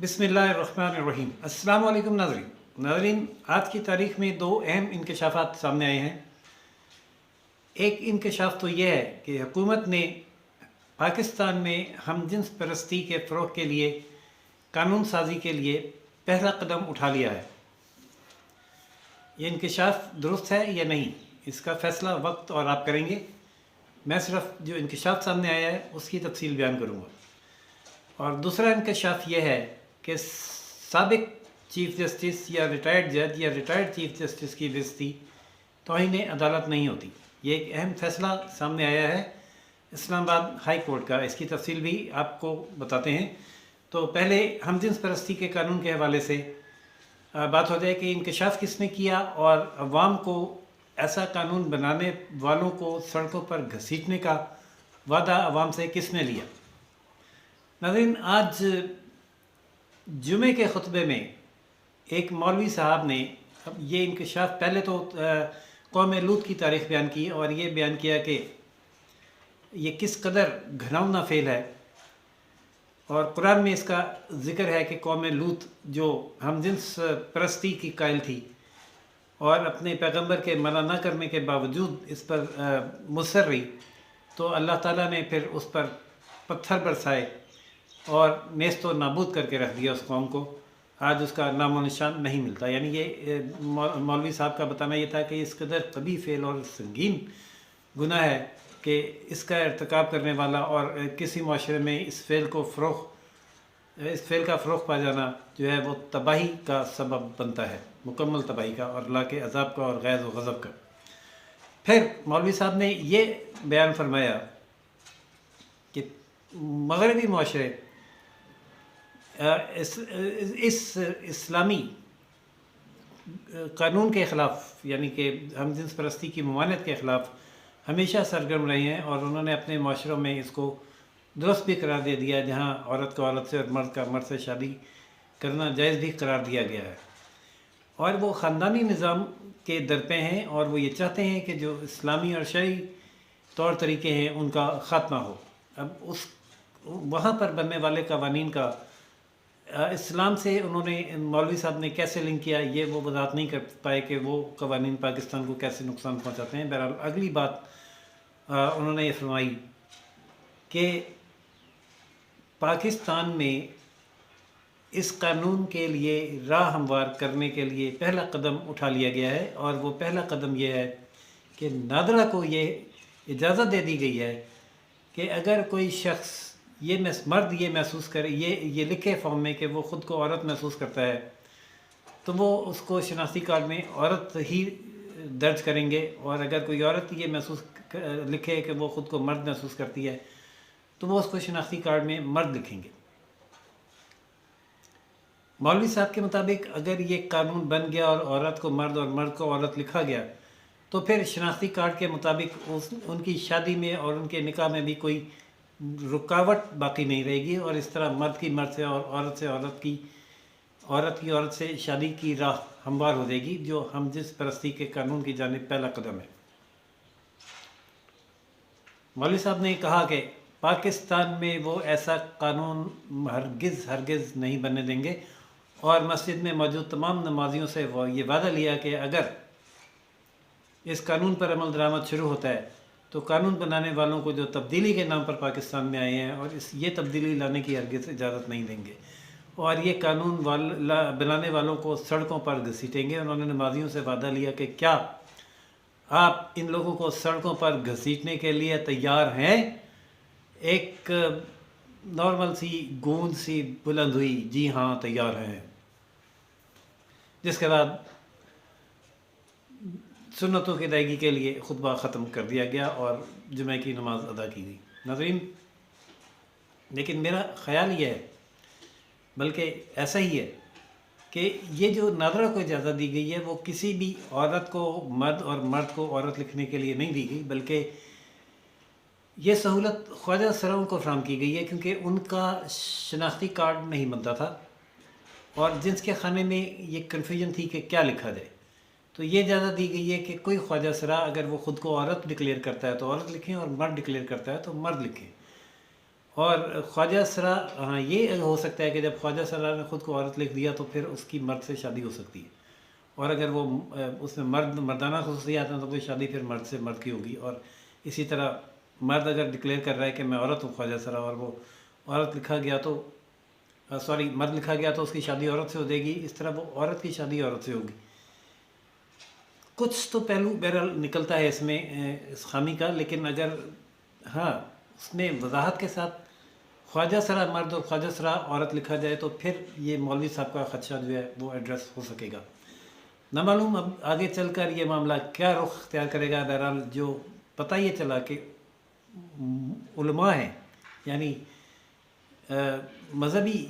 बिस्मिल्लाहिर्रहमानिर्रहीम। अस्सलाम वालेकुम नाज़रीन, आज की तारीख़ में दो अहम इंकशाफात सामने आए हैं। एक इंकशाफ तो यह है कि हुकूमत ने पाकिस्तान में हमजिन्स परस्ती के फ़रोग़ के लिए कानून साज़ी के लिए पहला कदम उठा लिया है। ये इंकशाफ दुरुस्त है या नहीं, इसका फ़ैसला वक्त और आप करेंगे। मैं सिर्फ़ जो इंकशाफ सामने आया है उसकी तफसील बयान करूँगा। और दूसरा इंकशाफ यह है कि साबिक़ चीफ़ जस्टिस या रिटायर्ड जज या रिटायर्ड चीफ़ जस्टिस की बेइज्जती तौहीन अदालत नहीं होती। ये एक अहम फ़ैसला सामने आया है इस्लामाबाद हाई कोर्ट का। इसकी तफसील भी आपको बताते हैं। तो पहले हमजिन्स परस्ती के कानून के हवाले से बात हो जाए कि इंकशाफ किसने किया और अवाम को ऐसा कानून बनाने वालों को सड़कों पर घसीटने का वादा अवाम से किसने लिया। नाज़रीन, आज जुमे के खुतबे में एक मौलवी साहब ने ये इंकशाफ पहले तो कौम लूत की तारीख़ बयान की और ये बयान किया कि ये किस कदर घिनौना फ़ेल है। और कुरान में इसका ज़िक्र है कि कौम लूत जो हमजिन्स परस्ती की कायल थी और अपने पैगंबर के मना न करने के बावजूद इस पर मुसर रही, तो अल्लाह ताला ने फिर उस पर पत्थर बरसाए और नेस्तो नाबूद करके रख दिया उस कौम को। आज उसका नामो निशान नहीं मिलता। यानी ये मौलवी साहब का बताना ये था कि इस कदर कभी फ़ेल और संगीन गुनाह है कि इसका इर्तिकाब करने वाला और किसी माशरे में इस फ़ेल का फ़रोग़ पा जाना जो है वो तबाही का सबब बनता है, मुकम्मल तबाही का और अल्लाह के अज़ाब का और गैज़ व ग़ज़ब का। फिर मौलवी साहब ने ये बयान फरमाया कि मग़रबी माशरे इस इस्लामी कानून के ख़िलाफ़ यानी कि हमजिन्स परस्ती की ममानियत के ख़िलाफ़ हमेशा सरगर्म रहे हैं और उन्होंने अपने माशरों में इसको दुरुस्त भी करार दे दिया, जहाँ औरत को औरत से और मर्द का मर्द से शादी करना जायज़ भी करार दिया गया है। और वो ख़ानदानी निज़ाम के दरपे हैं और वो ये चाहते हैं कि जो इस्लामी और शरई तौर तरीक़े हैं उनका ख़ात्मा हो। अब उस वहाँ पर बनने वाले कवानीन का इस्लाम से उन्होंने मौलवी साहब ने कैसे लिंक किया, ये वो वज़ाहत नहीं कर पाए कि वो कवानीन पाकिस्तान को कैसे नुकसान पहुँचाते हैं। बहरहाल अगली बात उन्होंने ये फरमाई कि पाकिस्तान में इस कानून के लिए राह हमवार करने के लिए पहला कदम उठा लिया गया है और वो पहला कदम ये है कि नादरा को ये इजाज़त दे दी गई है कि अगर कोई शख्स मर्द ये महसूस करे, ये लिखे फॉर्म में कि वो ख़ुद को औरत महसूस करता है, तो वो उसको शनाख्ती कार्ड में औरत ही दर्ज करेंगे। और अगर कोई औरत ये महसूस लिखे कि वो ख़ुद को मर्द महसूस करती है तो वो उसको शनाख्ती कार्ड में मर्द लिखेंगे। मौलवी साहब के मुताबिक अगर ये कानून बन गया और औरत को मर्द और मर्द को औरत लिखा गया तो फिर शनाख्ती कार्ड के मुताबिक उनकी शादी में और उनके निकाह में भी कोई रुकावट बाकी नहीं रहेगी और इस तरह मर्द की मर्द से और औरत की औरत से शादी की राह हमवार हो जाएगी, जो हमजिन्स परस्ती के कानून की जानिब पहला कदम है। मौलवी साहब ने कहा कि पाकिस्तान में वो ऐसा कानून हरगिज़ नहीं बनने देंगे और मस्जिद में मौजूद तमाम नमाजियों से वो ये वादा लिया कि अगर इस कानून पर अमल दरामद शुरू होता है तो कानून बनाने वालों को जो तब्दीली के नाम पर पाकिस्तान में आए हैं और ये तब्दीली लाने की हरगिज़ इजाज़त नहीं देंगे और ये कानून बनाने वालों को सड़कों पर घसीटेंगे। उन्होंने नमाजियों से वादा लिया कि क्या आप इन लोगों को सड़कों पर घसीटने के लिए तैयार हैं। एक नॉर्मल सी गूंज सी बुलंद हुई, जी हाँ तैयार हैं। जिसके बाद सुन्नतों की अदायगी के लिए खुतबा ख़त्म कर दिया गया और जुमे की नमाज़ अदा की गई। नाज़रीन, लेकिन मेरा ख़याल ये है, बल्कि ऐसा ही है कि ये जो नादरा को इजाज़त दी गई है वो किसी भी औरत को मर्द और मर्द को औरत लिखने के लिए नहीं दी गई, बल्कि ये सहूलत ख्वाजा सराओं को फराहम की गई है क्योंकि उनका शनाख्ती कार्ड नहीं बनता था और जिन्स के खाने में ये कन्फ्यूजन थी कि क्या लिखा जाए। तो ये इजाज़त दी गई है कि कोई ख्वाजा सरा अगर वो ख़ुद को औरत डिक्लेयर करता है तो औरत लिखें और मर्द डिक्लेयर करता है तो मर्द लिखें। اور خواجہ سرا، ہاں یہ ہو سکتا ہے کہ جب خواجہ سرا نے خود کو عورت لکھ دیا تو پھر اس کی مرد سے شادی ہو سکتی ہے، اور اگر وہ اس میں مردانہ خصوصیات ہیں تو وہ شادی پھر مرد سے مرد کی ہوگی، اور اسی طرح مرد اگر ڈکلیئر کر رہا ہے کہ میں عورت ہوں خواجہ سرا، اور وہ عورت لکھا گیا تو مرد لکھا گیا تو اس کی شادی عورت سے ہو جائے گی، اس طرح وہ عورت کی شادی عورت سے ہوگی۔ کچھ تو پہلو بہرحال نکلتا ہے اس میں اس خامی کا، لیکن اگر ہاں اس میں وضاحت کے ساتھ خواجہ سرا مرد اور خواجہ سرا عورت لکھا جائے تو پھر یہ مولوی صاحب کا خدشہ جو ہے وہ ایڈریس ہو سکے گا۔ نہ معلوم اب آگے چل کر یہ معاملہ کیا رخ اختیار کرے گا۔ بہرحال جو پتہ یہ چلا کہ علماء ہیں، یعنی مذہبی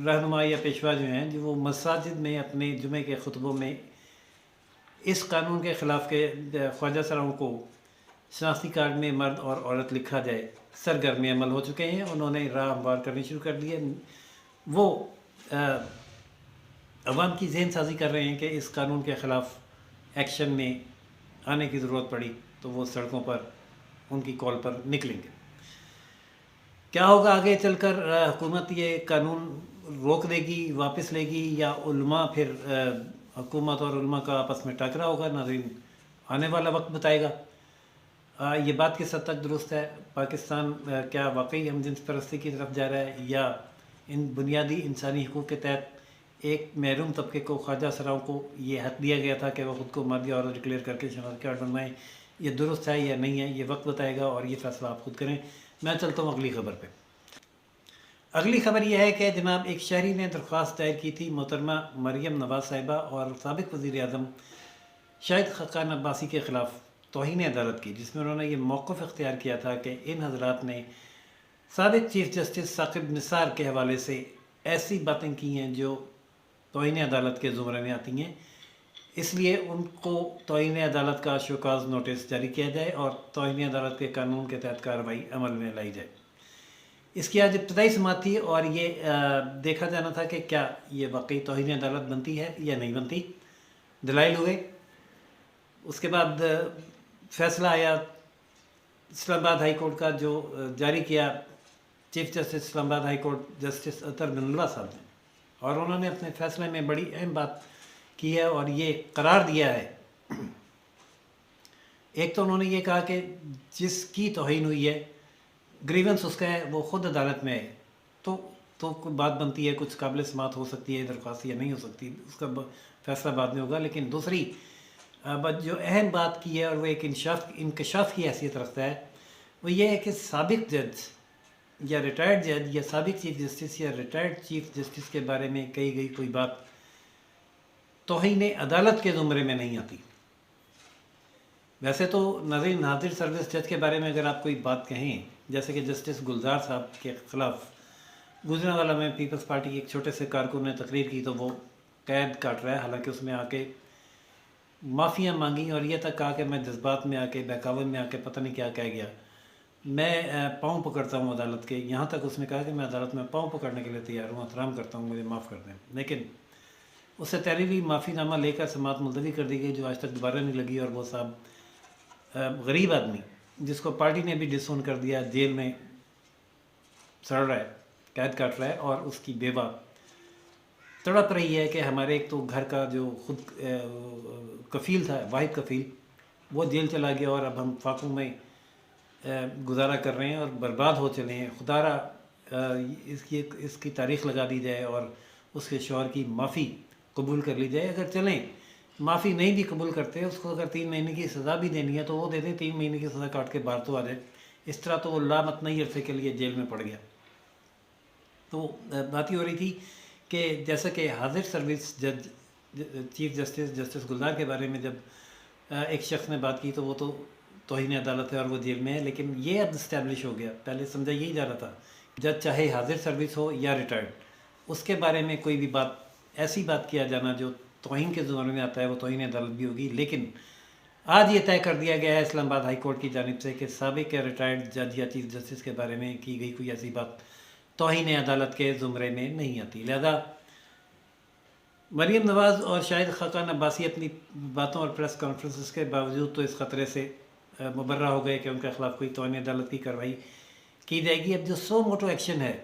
رہنما یا پیشوا جو ہیں، جو وہ مساجد میں اپنے جمعے کے خطبوں میں اس قانون کے خلاف کہ خواجہ سراؤں کو شناختی کارڈ میں مرد اور عورت لکھا جائے سرگرم عمل ہو چکے ہیں، انہوں نے راہ ہموار کرنی شروع کر دی ہے۔ وہ عوام کی ذہن سازی کر رہے ہیں کہ اس قانون کے خلاف ایکشن میں آنے کی ضرورت پڑی تو وہ سڑکوں پر ان کی کال پر نکلیں گے۔ کیا ہوگا آگے چل کر؟ حکومت یہ قانون روک دے گی، واپس لے گی، یا علماء پھر حکومت اور علماء کا آپس میں ٹاکرا ہوگا؟ ناظرین آنے والا وقت بتائے گا۔ یہ بات کس حد تک درست ہے؟ پاکستان کیا واقعی ہم جنس پرستی کی طرف جا رہا ہے، یا ان بنیادی انسانی حقوق کے تحت ایک محروم طبقے کو، خواجہ سراؤں کو یہ حق دیا گیا تھا کہ وہ خود کو مرد یا عورت ڈکلیئر کر کے شناختی کارڈ بنوائیں؟ یہ درست ہے یا نہیں ہے؟ یہ وقت بتائے گا، اور یہ فیصلہ آپ خود کریں۔ میں چلتا ہوں اگلی خبر پہ۔ اگلی خبر یہ ہے کہ جناب ایک شہری نے درخواست دائر کی تھی محترمہ مریم نواز صاحبہ اور سابق وزیر اعظم شاہد خاقان عباسی کے خلاف توہین عدالت کی، جس میں انہوں نے یہ موقف اختیار کیا تھا کہ ان حضرات نے سابق چیف جسٹس ثاقب نثار کے حوالے سے ایسی باتیں کی ہیں جو توہین عدالت کے زمرے میں آتی ہیں، اس لیے ان کو توہین عدالت کا شوکاز نوٹس جاری کیا جائے اور توہین عدالت کے قانون کے تحت کارروائی عمل میں لائی جائے۔ اس کی آج ابتدائی سماعت تھی، اور یہ دیکھا جانا تھا کہ کیا یہ واقعی توہین عدالت بنتی ہے یا نہیں بنتی۔ دلائل ہوئے، اس کے بعد فیصلہ آیا اسلام آباد ہائی کورٹ کا، جو جاری کیا چیف جسٹس اسلام آباد ہائی کورٹ جسٹس اطہر بن اللہ صاحب نے، اور انہوں نے اپنے فیصلے میں بڑی اہم بات کی ہے اور یہ قرار دیا ہے۔ ایک تو انہوں نے یہ کہا کہ جس کی توہین ہوئی ہے، گریونس اس کا ہے، وہ خود عدالت میں ہے، تو بات بنتی ہے، کچھ قابل سماعت ہو سکتی ہے درخواست یا نہیں ہو سکتی، اس کا فیصلہ بعد میں ہوگا۔ لیکن دوسری جو اہم بات کی ہے، اور وہ ایک انکشاف کی حیثیت رکھتا ہے، وہ یہ ہے کہ سابق جج یا ریٹائرڈ جج یا سابق چیف جسٹس یا ریٹائرڈ چیف جسٹس کے بارے میں کہی گئی کوئی بات توہین عدالت کے زمرے میں نہیں آتی۔ ویسے تو ناظرین حاضر سروس جج کے بارے میں اگر آپ کوئی بات کہیں، جیسے کہ جسٹس گلزار صاحب کے خلاف گجرانوالہ میں پیپلز پارٹی کے ایک چھوٹے سے کارکن نے تقریر کی تو وہ قید کاٹ رہا ہے، حالانکہ اس میں آ کے معافیاں مانگی اور یہ تک کہا کہ میں جذبات میں آ کے، بہکاوے میں آ کے پتہ نہیں کیا کہہ گیا، میں پاؤں پکڑتا ہوں عدالت کے، یہاں تک اس نے کہا کہ میں عدالت میں پاؤں پکڑنے کے لیے تیار ہوں، احترام کرتا ہوں، مجھے معاف کر دیں۔ لیکن اس سے تحریری معافی نامہ لے کر سماعت ملتوی کر دی گئی، جو آج تک دوبارہ نہیں لگی، اور وہ صاحب غریب آدمی جس کو پارٹی نے بھی ڈسون کر دیا، جیل میں سڑ رہا ہے، قید کاٹ رہا ہے، اور اس کی بیوہ تڑپ رہی ہے کہ ہمارے ایک تو گھر کا جو خود کفیل تھا، واحد کفیل، وہ جیل چلا گیا، اور اب ہم فاقوں میں گزارا کر رہے ہیں اور برباد ہو چلے ہیں۔ خدا را اس کی تاریخ لگا دی جائے اور اس کے شوہر کی معافی قبول کر لی جائے۔ اگر چلیں معافی نہیں بھی قبول کرتے، اس کو اگر 3 مہینے کی سزا بھی دینی ہے تو وہ دے دیں، 3 مہینے کی سزا کاٹ کے باہر تو آ جائے۔ اس طرح تو وہ لامتناہی عرصے کے لیے جیل میں پڑ گیا۔ تو بات ہی ہو رہی تھی کہ جیسا کہ حاضر سروس جج چیف جسٹس گلزار کے بارے میں جب ایک شخص نے بات کی تو وہ تو توہین عدالت ہے اور وہ جیل میں ہے، لیکن یہ اب اسٹیبلش ہو گیا، پہلے سمجھا یہی جا رہا تھا جج چاہے حاضر سروس ہو یا ریٹائرڈ، اس کے بارے میں کوئی بھی بات، ایسی بات کیا جانا جو توہین کے زمرے میں آتا ہے، وہ توہین عدالت بھی ہوگی۔ لیکن آج یہ طے کر دیا گیا ہے اسلام آباد ہائی کورٹ کی جانب سے کہ سابق یا ریٹائرڈ جج یا چیف جسٹس کے بارے میں کی گئی کوئی ایسی بات توہین عدالت کے زمرے میں نہیں آتی۔ لہذا مریم نواز اور شاہد خاقان عباسی اپنی باتوں اور پریس کانفرنسز کے باوجود تو اس خطرے سے مبرہ ہو گئے کہ ان کے خلاف کوئی توہین عدالت کی کارروائی की जाएगी। अब जो सो मोटो एक्शन है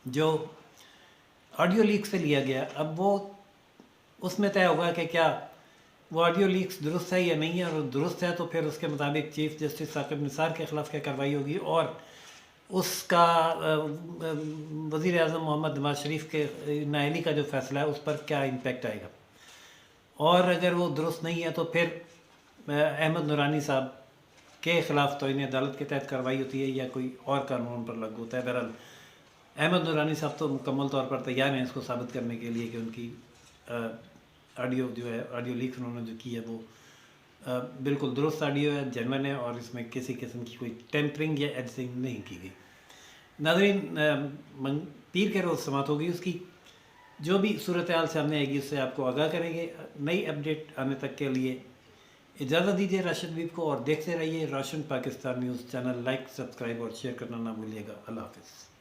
जो ऑडियो लीक से लिया गया, अब वो उसमें तय होगा कि क्या वो ऑडियो लीक्स दुरुस्त है या नहीं है, और दुरुस्त है तो फिर उसके मुताबिक चीफ जस्टिस साकिब निसार के ख़िलाफ़ क्या कार्रवाई होगी, और उसका वज़ीर आज़म मोहम्मद नवाज शरीफ के नाअहली का जो फ़ैसला है उस पर क्या इम्पेक्ट आएगा। और अगर वो दुरुस्त नहीं है तो फिर अहमद नूरानी साहब के ख़िलाफ़ तो इन्हें अदालत के तहत कार्रवाई होती है या कोई और कानून पर लागू होता है। बहरहाल अहमद नूरानी साहब तो मुकम्मल तौर पर तैयार हैं इसको साबित करने के लिए कि उनकी ऑडियो जो है, ऑडियो लीक उन्होंने जो की है वो बिल्कुल दुरुस्त ऑडियो है, जेन्युइन है, और इसमें किसी किस्म की कोई टेम्परिंग या एडिटिंग नहीं की गई। नाज़रीन, पीर के रोज़ समाप्त होगी, उसकी जो भी सूरत हाल सामने आएगी उससे आपको आगाह करेंगे। नई अपडेट आने तक के लिए इजाज़त दीजिए राशिद हबीब को, और देखते रहिए Roshan Pakistan news channel. Like, subscribe और शेयर करना ना भूलिएगा। अल्लाह हाफ़िज़।